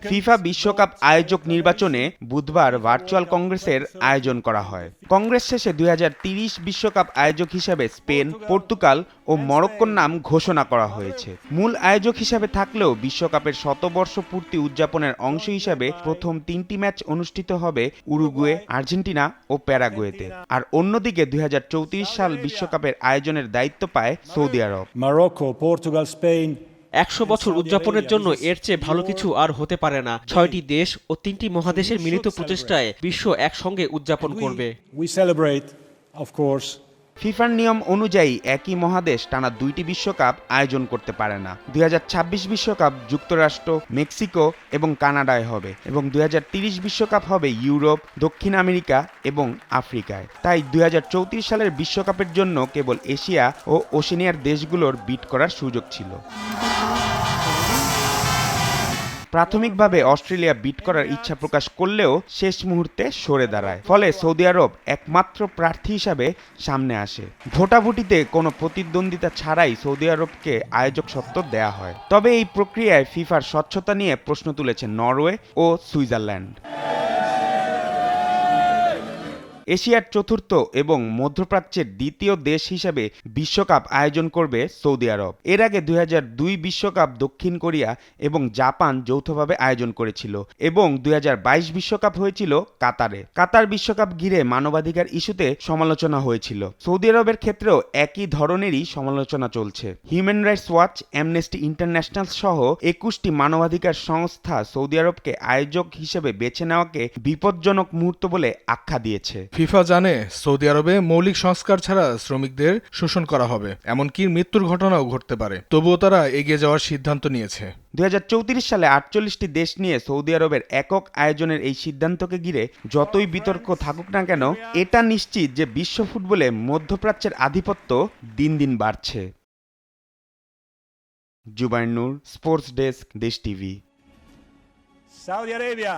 FIFA বিশ্বকাপ আয়োজক নির্বাচনে বুধবার ভার্চুয়াল কংগ্রেসের আয়োজন করা হয়। কংগ্রেস শেষে 2030 বিশ্বকাপ আয়োজক হিসেবে স্পেন, পর্তুগাল ও মরক্কোর নাম ঘোষণা করা হয়েছে। মূল আয়োজক হিসেবে থাকলেও বিশ্বকাপের শতবর্ষ পূর্তি উদযাপনের অংশ হিসেবে প্রথম 3টি ম্যাচ অনুষ্ঠিত হবে উরুগুয়ে, আর্জেন্টিনা ও প্যারাগুয়েতে। আর অন্যদিকে 2034 সাল বিশ্বকাপের আয়োজনের দায়িত্ব পায় Saudi Arab. Morocco, Portugal, Spain. 100 বছর উদযাপনের জন্য এর চেয়ে ভালো কিছু আর হতে পারে না। 6টি দেশ ও 3টি মহাদেশের মিলিত প্রচেষ্টায় বিশ্ব একসঙ্গে উদযাপন করবে। ফিফার নিয়ম অনুযায়ী একই মহাদেশ টানা 2টি বিশ্বকাপ আয়োজন করতে পারে না। 2026 বিশ্বকাপ যুক্তরাষ্ট্র, মেক্সিকো এবং কানাডায় হবে এবং 2030 বিশ্বকাপ হবে ইউরোপ, দক্ষিণ আমেরিকা এবং আফ্রিকায়। তাই 2034 সালের বিশ্বকাপের জন্য কেবল এশিয়া ও ওশেনিয়ার দেশগুলোর বিড করার সুযোগ ছিল। প্রাথমিকভাবে অস্ট্রেলিয়া বিট করার ইচ্ছা প্রকাশ করলেও শেষ মুহূর্তে সরে দাঁড়ায়, ফলে সৌদি আরব একমাত্র প্রার্থী হিসাবে সামনে আসে। ভোটাভুটিতে কোনো প্রতিদ্বন্দ্বিতা ছাড়াই সৌদি আরবকে আয়োজক সত্ত্ব দেয়া হয়। তবে এই প্রক্রিয়ায় ফিফার স্বচ্ছতা নিয়ে প্রশ্ন তুলেছে নরওয়ে ও সুইজারল্যান্ড। এশিয়ার চতুর্থ এবং মধ্যপ্রাচ্যের দ্বিতীয় দেশ হিসেবে বিশ্বকাপ আয়োজন করবে সৌদি আরব। এর আগে 2002 বিশ্বকাপ দক্ষিণ কোরিয়া এবং জাপান যৌথভাবে আয়োজন করেছিল এবং 2022 বিশ্বকাপ হয়েছিল কাতারে। কাতার বিশ্বকাপ ঘিরে মানবাধিকার ইস্যুতে সমালোচনা হয়েছিল। সৌদি আরবের ক্ষেত্রেও একই ধরনেরই সমালোচনা চলছে। Human rights watch, amnesty international সহ 21টি মানবাধিকার সংস্থা সৌদি আরবকে আয়োজক হিসেবে বেছে নেওয়াকে বিপজ্জনক মুহূর্ত বলে আখ্যা দিয়েছে। ফিফা জানে সৌদি আরবে মৌলিক সংস্কার ছাড়া শ্রমিকদের শোষণ করা হবে, এমনকি মৃত্যুর ঘটনাও ঘটতে পারে। তবুও তারা এগিয়ে যাওয়ার সিদ্ধান্ত নিয়েছে। 2034 সালে 48টি দেশ নিয়ে সৌদি আরবের একক আয়োজনের এই সিদ্ধান্তকে ঘিরে যতই বিতর্ক থাকুক না কেন, এটা নিশ্চিত যে বিশ্ব ফুটবলে মধ্যপ্রাচ্যের আধিপত্য দিন দিন বাড়ছে। জুবাইর নূর, স্পোর্টস ডেস্ক, দেশ টিভি। Saudi Arabia.